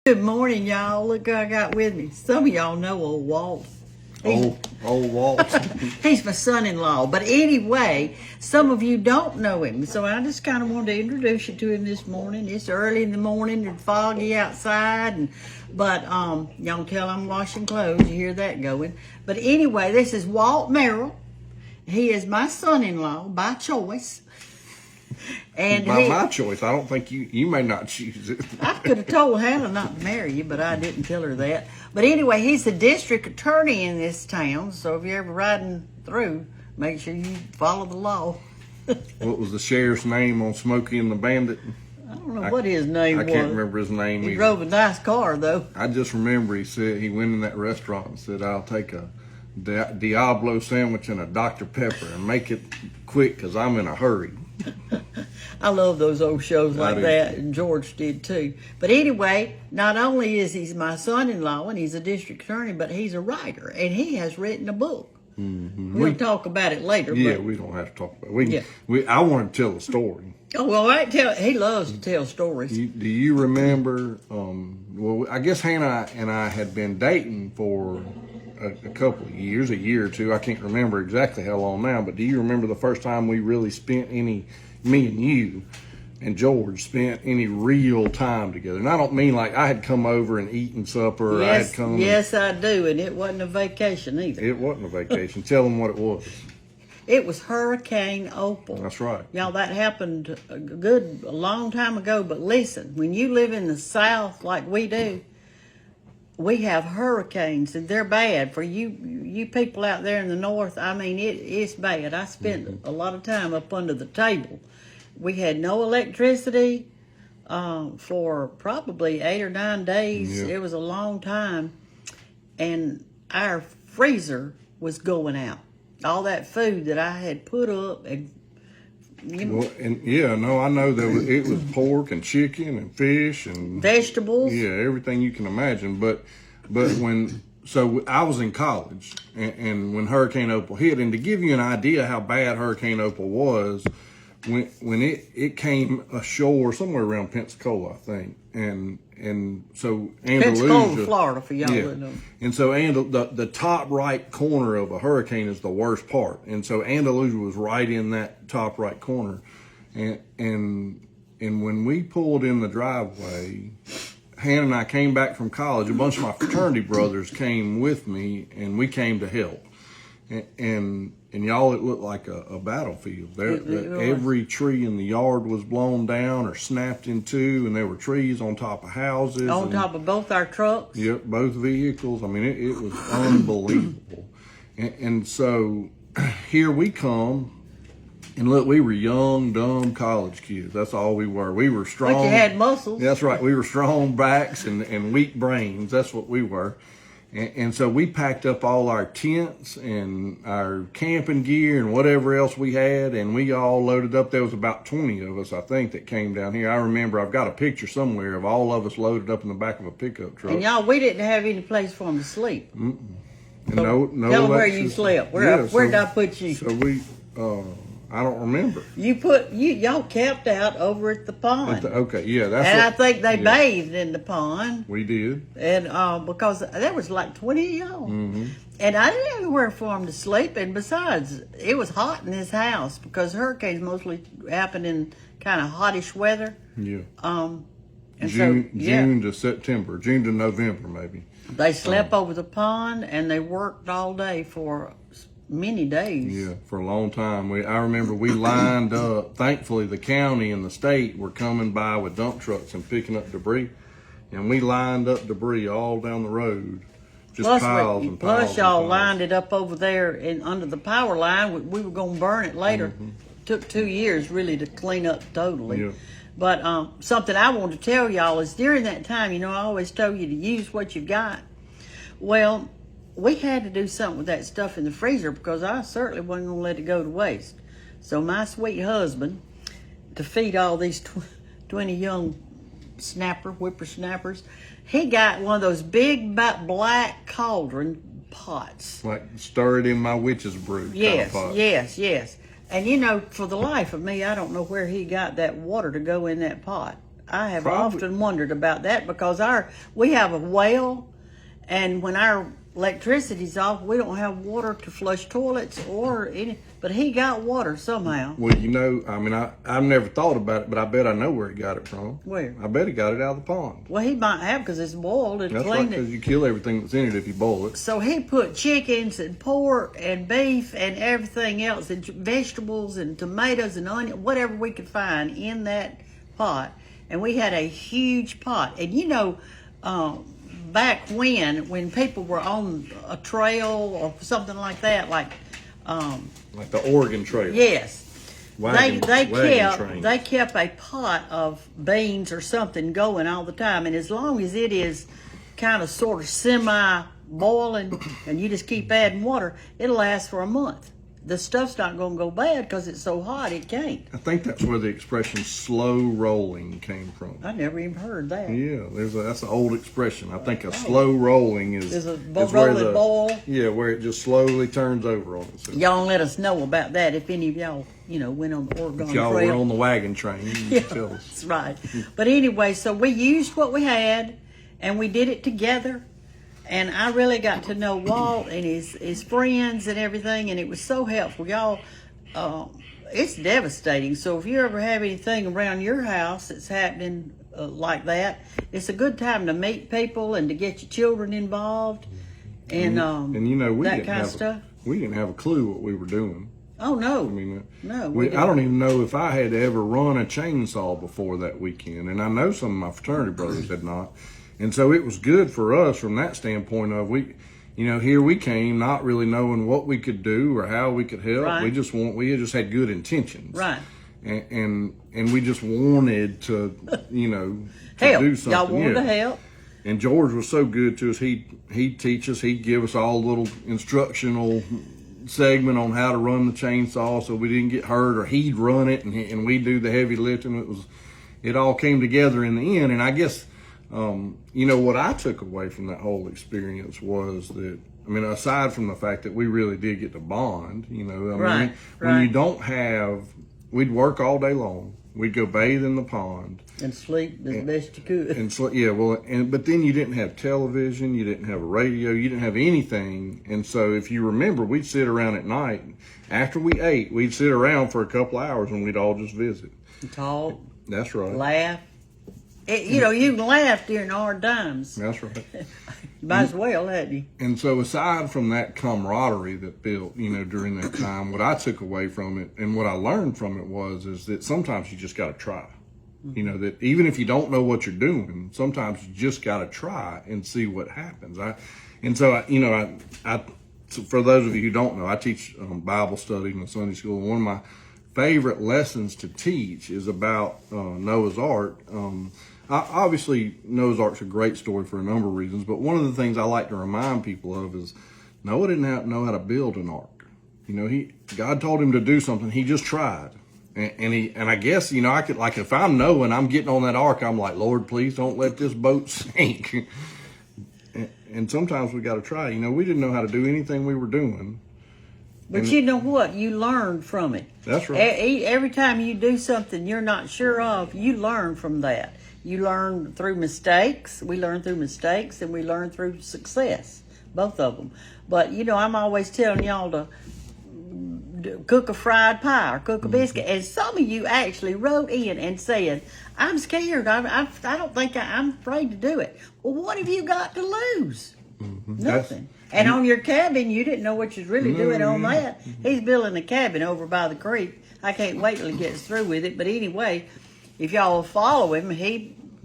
Good morning, y'all. Look who I got with me. Some of y'all know old Walt. Old Walt. He's my son-in-law. But anyway, some of you don't know him. So I just kind of wanted to introduce you to him this morning. It's early in the morning and foggy outside. But y'all can tell I'm washing clothes. You hear that going. But anyway, this is Walt Merrill. He is my son-in-law by choice. And By my choice. I don't think you may not choose it. I could have told Hannah not to marry you, but I didn't tell her that. But anyway, he's the district attorney in this town, so if you're ever riding through, make sure you follow the law. What was the sheriff's name on Smokey and the Bandit? I don't know what his name was. I can't remember his name He either. drove a nice car, though. I just remember he said he went in that restaurant and said, "I'll take a Diablo sandwich and a Dr. Pepper and make it quick because I'm in a hurry." I love those old shows like do that, and George did too. But anyway, not only is he my son-in-law and he's a district attorney, but he's a writer, and he has written a book. Mm-hmm. We'll talk about it later. Yeah, but, we don't have to talk about it. I want to tell a story. Oh, well, he loves to tell stories. Do you remember, well, I guess Hannah and I had been dating for a couple of years, a year or two. I can't remember exactly how long now, but do you remember the first time we really spent me and you and George spent any real time together? And I don't mean like I had come over and eaten supper. Yes, I do, and it wasn't a vacation either. It wasn't a vacation. Tell them what it was. It was Hurricane Opal. That's right. Y'all, that happened a long time ago, but listen, when you live in the South like we do, we have hurricanes, and they're bad for you people out there in the North. I mean, it's bad. I spent a lot of time up under the table. We had no electricity for probably 8 or 9 days. Yeah. It was a long time, and our freezer was going out. All that food that I had put up, and well, I know that it was pork and chicken and fish and vegetables. Yeah, everything you can imagine. But so I was in college, and when Hurricane Opal hit, and to give you an idea how bad Hurricane Opal was, when it came ashore somewhere around Pensacola, I think, and so Andalusia, Pensacola, Florida, for y'all that know. And so the top right corner of a hurricane is the worst part, and so Andalusia was right in that top right corner, and when we pulled in the driveway, Hannah and I came back from college. A bunch of my fraternity brothers came with me, and we came to help. And y'all, it looked like a battlefield. Every tree in the yard was blown down or snapped in two, and there were trees on top of houses. On top of both our trucks? Yep, both vehicles. I mean, it was unbelievable. And so here we come, and look, we were young, dumb college kids. That's all we were. We were strong. But you had muscles. That's right. We were strong backs and weak brains. That's what we were. And so we packed up all our tents and our camping gear and whatever else we had, and we all loaded up. There was about 20 of us, I think, that came down here. I remember I've got a picture somewhere of all of us loaded up in the back of a pickup truck. And y'all, we didn't have any place for them to sleep. Mm-mm. And so no tell them where you slept. Where did I put you? So we, I don't remember. Y'all camped out over at the pond. Okay, yeah, that's. And I think they bathed in the pond. We did. And because there was like 20 of y'all, mm-hmm. And I didn't have anywhere for them to sleep. And besides, it was hot in this house because hurricanes mostly happen in kind of hottish weather. Yeah. And June to September, June to November, maybe. They slept over the pond, and they worked all day for many days. Yeah, for a long time. I remember we lined up. Thankfully, the county and the state were coming by with dump trucks and picking up debris, and we lined up debris all down the road. Just piles and piles. Plus, y'all lined it up over there and under the power line. We were going to burn it later. Mm-hmm. Took 2 years really to clean up totally. Yeah. But something I want to tell y'all is during that time, I always told you to use what you got. Well, we had to do something with that stuff in the freezer because I certainly wasn't going to let it go to waste. So my sweet husband, to feed all these 20 young whippersnappers, he got one of those big black cauldron pots. Like stir it in my witch's brew. Yes, kind of pot. yes. And for the life of me, I don't know where he got that water to go in that pot. I have Probably. often wondered about that because we have a well, and when our electricity's off, we don't have water to flush toilets or any. But he got water somehow. Well, I mean, I've never thought about it, but I bet I know where he got it from. Where? I bet he got it out of the pond. Well, he might have because it's boiled and That's right, cleaned because it. you kill everything that's in it if you boil it. So he put chickens and pork and beef and everything else and vegetables and tomatoes and onion, whatever we could find in that pot. And we had a huge pot. And back when people were on a trail or something like that, like the Oregon Trail. yes, Wagon train. they kept a pot of beans or something going all the time, and as long as it is kind of sort of semi boiling, and you just keep adding water, it'll last for a month. The stuff's not going to go bad because it's so hot it can't. I think that's where the expression "slow rolling" came from. I never even heard that. Yeah, that's an old expression. I think a slow rolling is rolling boil. Yeah, where it just slowly turns over on itself. Y'all let us know about that if any of y'all, went on the Oregon If y'all Trail. were on the wagon train, you can tell us. That's right. But anyway, so we used what we had, and we did it together. And I really got to know Walt and his friends and everything, and it was so helpful. Y'all, it's devastating. So if you ever have anything around your house that's happening like that, it's a good time to meet people and to get your children involved and we that didn't kind have of stuff. We didn't have a clue what we were doing. Oh, no. I mean, no. I don't even know if I had ever run a chainsaw before that weekend, and I know some of my fraternity brothers had not. And so it was good for us from that standpoint of here we came not really knowing what we could do or how we could help. Right. We just had good intentions. Right. And we just wanted to, to help. do something. Y'all wanted to help. And George was so good to us. He'd teach us. He'd give us all a little instructional segment on how to run the chainsaw so we didn't get hurt, or he'd run it and we'd do the heavy lifting. It all came together in the end. And I guess, what I took away from that whole experience was that, aside from the fact that we really did get to bond, Right. when you don't have, we'd work all day long. We'd go bathe in the pond. And sleep as best you could. But then you didn't have television, you didn't have a radio, you didn't have anything. And so if you remember, we'd sit around at night. After we ate, we'd sit around for a couple hours and we'd all just visit. Talk. That's right. Laugh. You can laugh during hard times. That's right. Might as well, hadn't you? And so aside from that camaraderie that built, during that time, what I took away from it and what I learned from it is that sometimes you just got to try. Mm-hmm. That even if you don't know what you're doing, sometimes you just got to try and see what happens. So for those of you who don't know, I teach Bible study in Sunday school. And one of my favorite lessons to teach is about Noah's Ark. Obviously, Noah's Ark's a great story for a number of reasons, but one of the things I like to remind people of is Noah didn't know how to build an ark. God told him to do something, he just tried. And I guess, I could, like, if I'm Noah and I'm getting on that ark, I'm like, Lord, please don't let this boat sink. And sometimes we got to try. We didn't know how to do anything we were doing. But you know what? You learn from it. That's right. Every time you do something you're not sure of, you learn from that. You learn through mistakes. We learn through mistakes, and we learn through success, both of them. But, I'm always telling y'all to cook a fried pie or cook a biscuit. And some of you actually wrote in and said, I'm scared. I don't think I'm afraid to do it. Well, what have you got to lose? Mm-hmm. Nothing. And on your cabin, you didn't know what you was really doing on that. He's building a cabin over by the creek. I can't wait till he gets through with it. But anyway, if y'all follow him,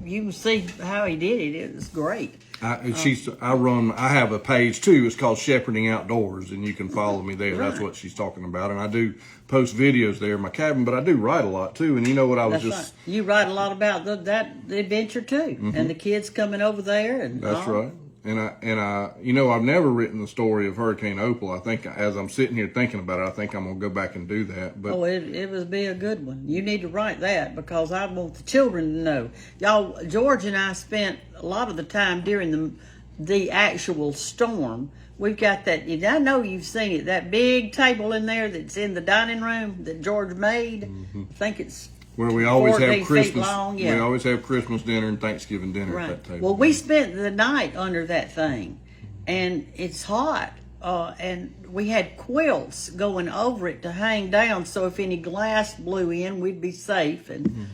you can see how he did it. It was great. I have a page too. It's called Shepherding Outdoors, and you can follow me there. Right. That's what she's talking about. And I do post videos there in my cabin, but I do write a lot too. And right. You write a lot about the adventure too, and the kids coming over there. And that's right. And I've never written the story of Hurricane Opal. I think as I'm sitting here thinking about it, I think I'm gonna go back and do that. But it would be a good one. You need to write that because I want the children to know. Y'all, George and I spent a lot of the time during the actual storm. We've got that. I know you've seen it. That big table in there that's in the dining room that George made. I think it's Where we always 14 have feet Christmas. long, yeah. We always have Christmas dinner and Thanksgiving dinner Right. at that table. Well, we spent the night under that thing, and it's hot. And we had quilts going over it to hang down, so if any glass blew in, we'd be safe. And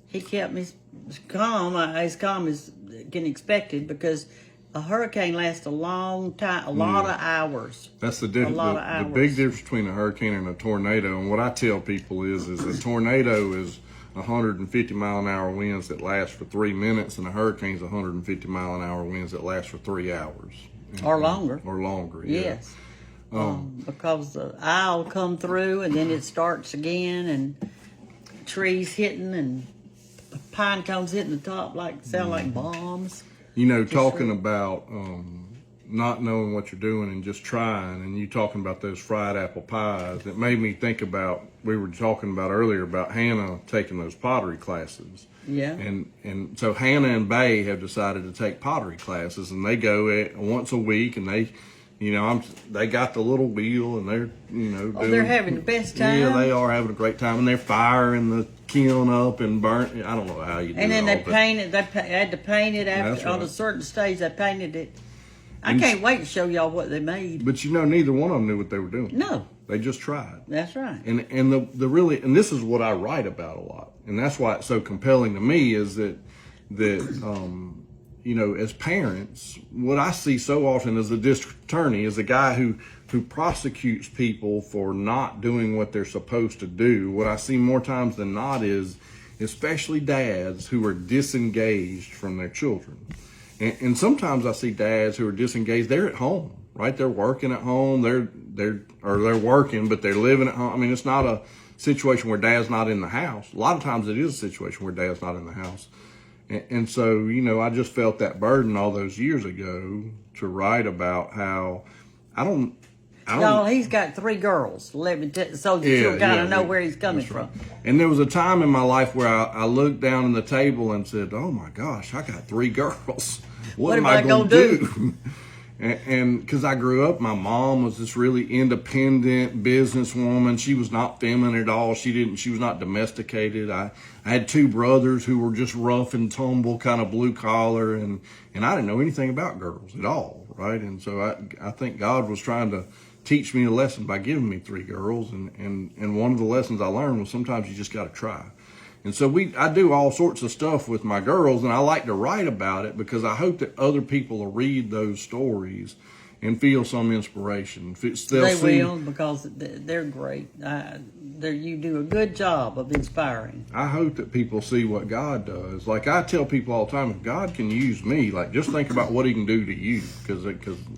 he kept me as calm as can expected, because a hurricane lasts a long time, a lot of hours. That's the difference. The big difference between a hurricane and a tornado. And what I tell people is a tornado is 150 mile an hour winds that last for 3 minutes, and a hurricane's 150 mile an hour winds that last for 3 hours. Or longer. Or longer, yeah. Yes. Because the eye will come through, and then it starts again, and trees hitting, and pine cones hitting the top sound like bombs. You know, talking about not knowing what you're doing and just trying, and you talking about those fried apple pies, it made me think about, we were talking about earlier about Hannah taking those pottery classes. Yeah. And so Hannah and Bay have decided to take pottery classes, and they go once a week, and they, you know, they got the little wheel, and they're, you know, they're having the best time. Yeah, they are having a great time, and they're firing the kiln up and burnt. I don't know how you do it. And then they painted. They had to paint it after on a certain stage. They painted it. I can't wait to show y'all what they made. But you know, neither one of them knew what they were doing. No. They just tried. That's right. And the really, and this is what I write about a lot, and that's why it's so compelling to me, is that you know, as parents, what I see so often as a district attorney is a guy who prosecutes people for not doing what they're supposed to do. What I see more times than not is especially dads who are disengaged from their children. And sometimes I see dads who are disengaged. They're at home, right? They're working at home. They're working, but they're living at home. I mean, it's not a situation where dad's not in the house. A lot of times it is a situation where dad's not in the house. And so, you know, I just felt that burden all those years ago to write about how Y'all, he's got 3 girls. So that you'll kind of know where he's coming from. And there was a time in my life where I looked down on the table and said, "Oh my gosh, I got 3 girls. What am I going to do?" And because I grew up, my mom was this really independent businesswoman. She was not feminine at all. She was not domesticated. I had 2 brothers who were just rough and tumble, kind of blue collar, and I didn't know anything about girls at all, right? And so I think God was trying to teach me a lesson by giving me 3 girls, and one of the lessons I learned was sometimes you just got to try. And so I do all sorts of stuff with my girls, and I like to write about it because I hope that other people will read those stories and feel some inspiration. They will, because they're great. You do a good job of inspiring. I hope that people see what God does. Like I tell people all the time, if God can use me, like just think about what he can do to you. Because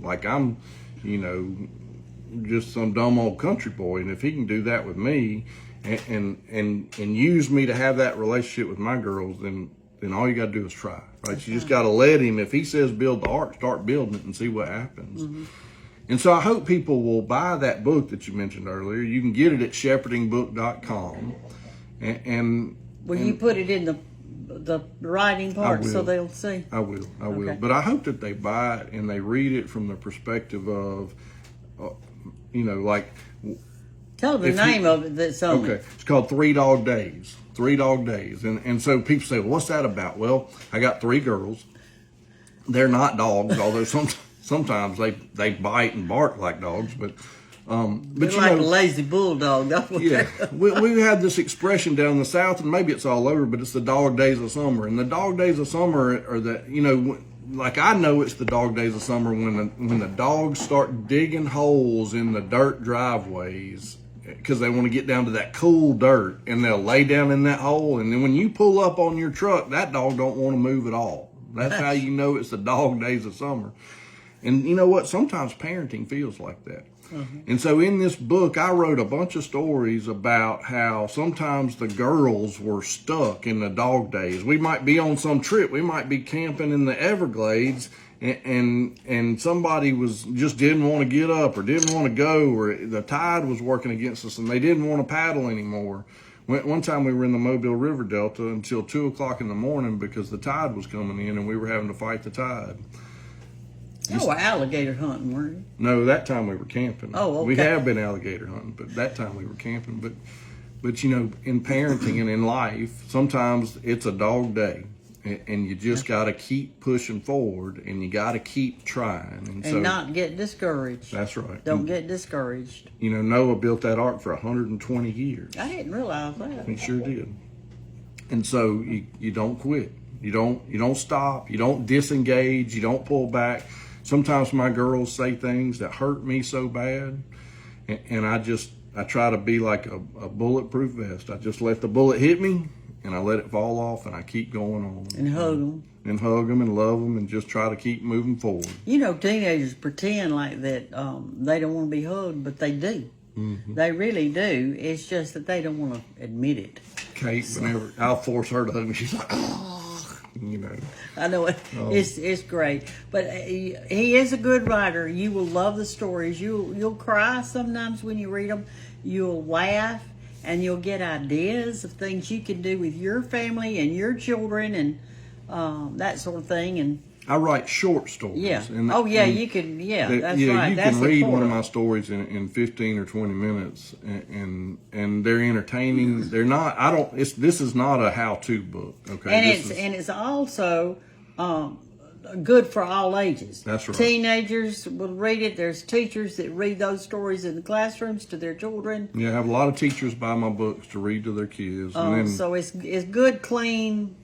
like I'm, you know, just some dumb old country boy, and if he can do that with me, and use me to have that relationship with my girls, then all you got to do is try, right? You just got to let him. If he says build the ark, start building it and see what happens. Mm-hmm. And so I hope people will buy that book that you mentioned earlier. You can get it at shepherdingbook.com. Will you put it in the writing part so they'll see? I will. Okay. But I hope that they buy it and they read it from the perspective of, you know, like... Tell them the name of it that's on it. Okay. It's called 3 Dog Days. 3 Dog Days. And so people say, well, what's that about? Well, I got 3 girls. They're not dogs, although sometimes they bite and bark like dogs, but they're like a lazy bulldog. Yeah, we have this expression down in the South, and maybe it's all over, but it's the dog days of summer. And the dog days of summer are that, you know, like I know it's the dog days of summer when the dogs start digging holes in the dirt driveways because they want to get down to that cool dirt, and they'll lay down in that hole. And then when you pull up on your truck, that dog don't want to move at all. That's how you know it's the dog days of summer. And you know what? Sometimes parenting feels like that. Mm-hmm. And so in this book, I wrote a bunch of stories about how sometimes the girls were stuck in the dog days. We might be on some trip. We might be camping in the Everglades, and somebody just didn't want to get up or didn't want to go, or the tide was working against us and they didn't want to paddle anymore. One time we were in the Mobile River Delta until 2 o'clock in the morning because the tide was coming in and we were having to fight the tide. You were alligator hunting, weren't you? No, that time we were camping. Oh, okay. We have been alligator hunting, but that time we were camping. But, in parenting and in life, sometimes it's a dog day. And you just got to keep pushing forward, and you got to keep trying. And not get discouraged. That's right. Don't get discouraged. Noah built that ark for 120 years. I didn't realize that. He sure did. And so you don't quit. You don't stop. You don't disengage. You don't pull back. Sometimes my girls say things that hurt me so bad, and I try to be like a bulletproof vest. I just let the bullet hit me, and I let it fall off, and I keep going on. And hug them. And hug them and love them and just try to keep moving forward. Teenagers pretend like that they don't want to be hugged, but they do. Mm-hmm. They really do. It's just that they don't want to admit it. Kate, whenever I'll force her to hug me, she's like, oh, I know it. It's great. But he is a good writer. You will love the stories. You'll cry sometimes when you read them. You'll laugh. And you'll get ideas of things you can do with your family and your children and that sort of thing. And I write short stories. Yeah. You can. Yeah, that's right. You can read one of my stories in 15 or 20 minutes, and they're entertaining. They're not. This is not a how-to book. Okay. And it's also good for all ages. That's right. Teenagers will read it. There's teachers that read those stories in the classrooms to their children. Yeah, I have a lot of teachers buy my books to read to their kids. So it's good, clean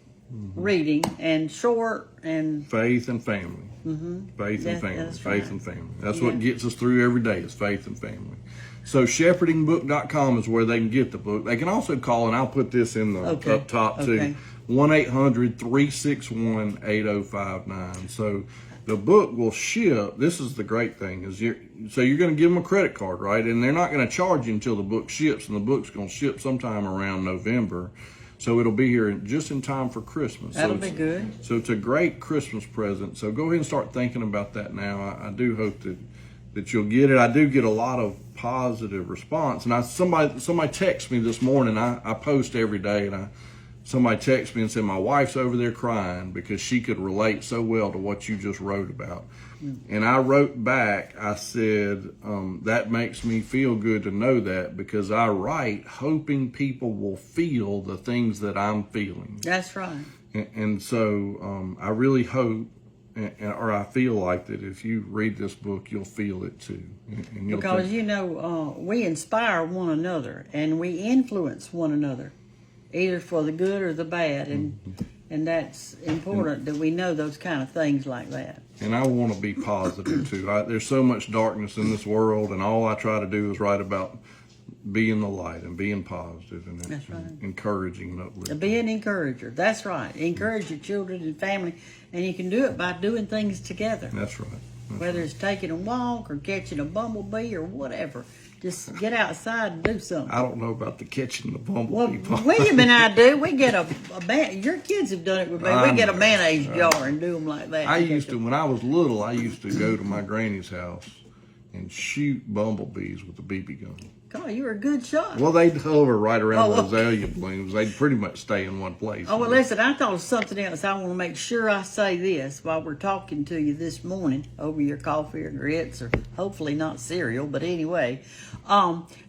reading and short and faith and family. Mm-hmm. Faith and family. That's faith right. and family. That's what gets us through every day is faith and family. So shepherdingbook.com is where they can get the book. They can also call, and I'll put this in the up top too. 1-800-361-8059. So the book will ship. This is the great thing is you're going to give them a credit card, right? And they're not going to charge you until the book ships, and the book's going to ship sometime around November. So it'll be here just in time for Christmas. That'll be good. So it's a great Christmas present. So go ahead and start thinking about that now. I do hope that you'll get it. I do get a lot of positive response. And somebody texted me this morning. I post every day, and somebody texted me and said, my wife's over there crying because she could relate so well to what you just wrote about. And I wrote back, I said, that makes me feel good to know that because I write hoping people will feel the things that I'm feeling. That's right. And so I really hope, or I feel like that if you read this book, you'll feel it too. And because, we inspire one another and we influence one another, either for the good or the bad. And that's important that we know those kind of things like that. And I want to be positive too. There's so much darkness in this world, and all I try to do is write about being the light and being positive and that's right. Encouraging and uplifting. Be an encourager. That's right. Encourage your children and family, and you can do it by doing things together. That's right. Whether it's taking a walk or catching a bumblebee or whatever. Just get outside and do something. I don't know about the catching the bumblebee. Well, William and I do. We get a your kids have done it with me. We get a mayonnaise jar and do them like that. When I was little, I used to go to my granny's house and shoot bumblebees with a BB gun. God, you were a good shot. Well, they'd hover right around the azalea blooms. They'd pretty much stay in one place. Oh, well, listen, I thought of something else. I want to make sure I say this while we're talking to you this morning over your coffee or grits or hopefully not cereal, but anyway.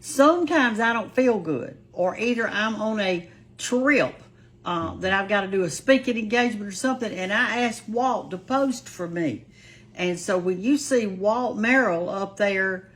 Sometimes I don't feel good, or either I'm on a trip that I've got to do a speaking engagement or something, and I asked Walt to post for me. And so when you see Walt Merrill up there,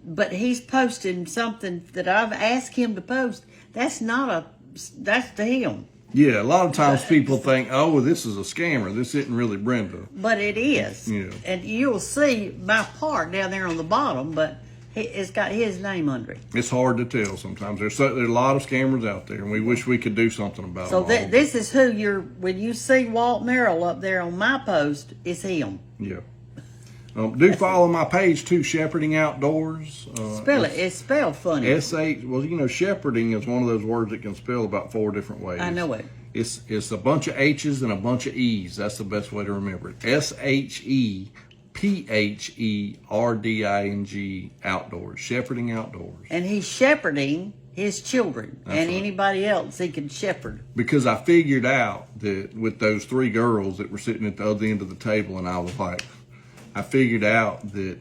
but he's posting something that I've asked him to post, that's to him. Yeah, a lot of times people think, oh, well, this is a scammer. This isn't really Brenda. But it is. Yeah. And you'll see my part down there on the bottom, but it's got his name under it. It's hard to tell sometimes. There's a lot of scammers out there, and we wish we could do something about so them. So this is who when you see Walt Merrill up there on my post, it's him. Yeah. Do follow my page too, Shepherding Outdoors. Spell it. It's spelled funny. Well, shepherding is one of those words that can spell about 4 different ways. I know it. It's a bunch of H's and a bunch of E's. That's the best way to remember it. SHEPHERDING Outdoors. Shepherding Outdoors. And he's shepherding his children. That's and right. Anybody else he can shepherd. Because I figured out that with those 3 girls that were sitting at the other end of the table, and I was like, I figured out that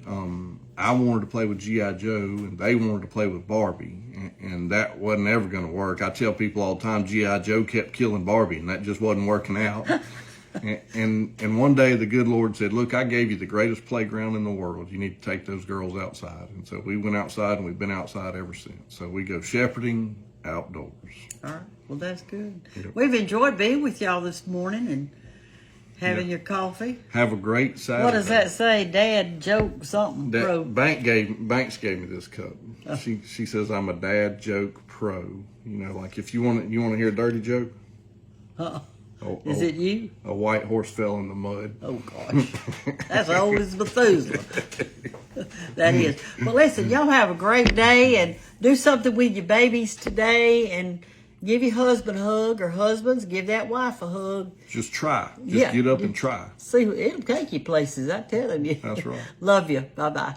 I wanted to play with G.I. Joe and they wanted to play with Barbie. And that wasn't ever going to work. I tell people all the time, G.I. Joe kept killing Barbie and that just wasn't working out. And one day the good Lord said, look, I gave you the greatest playground in the world. You need to take those girls outside. And so we went outside and we've been outside ever since. So we go shepherding outdoors. All right. Well, that's good. Yep. We've enjoyed being with y'all this morning and having your coffee. Have a great Saturday. What does that say? Dad joke something pro. Banks gave me this cup. She says I'm a dad joke pro. You know, like if you want to hear a dirty joke. Is it you? A white horse fell in the mud. Oh gosh, that's old as Methuselah. That is. Well, listen, y'all have a great day and do something with your babies today and give your husband a hug, or husbands, give that wife a hug. Just try. Just get up and try. See, it'll take you places, I'm telling you. That's right. Love you. Bye-bye.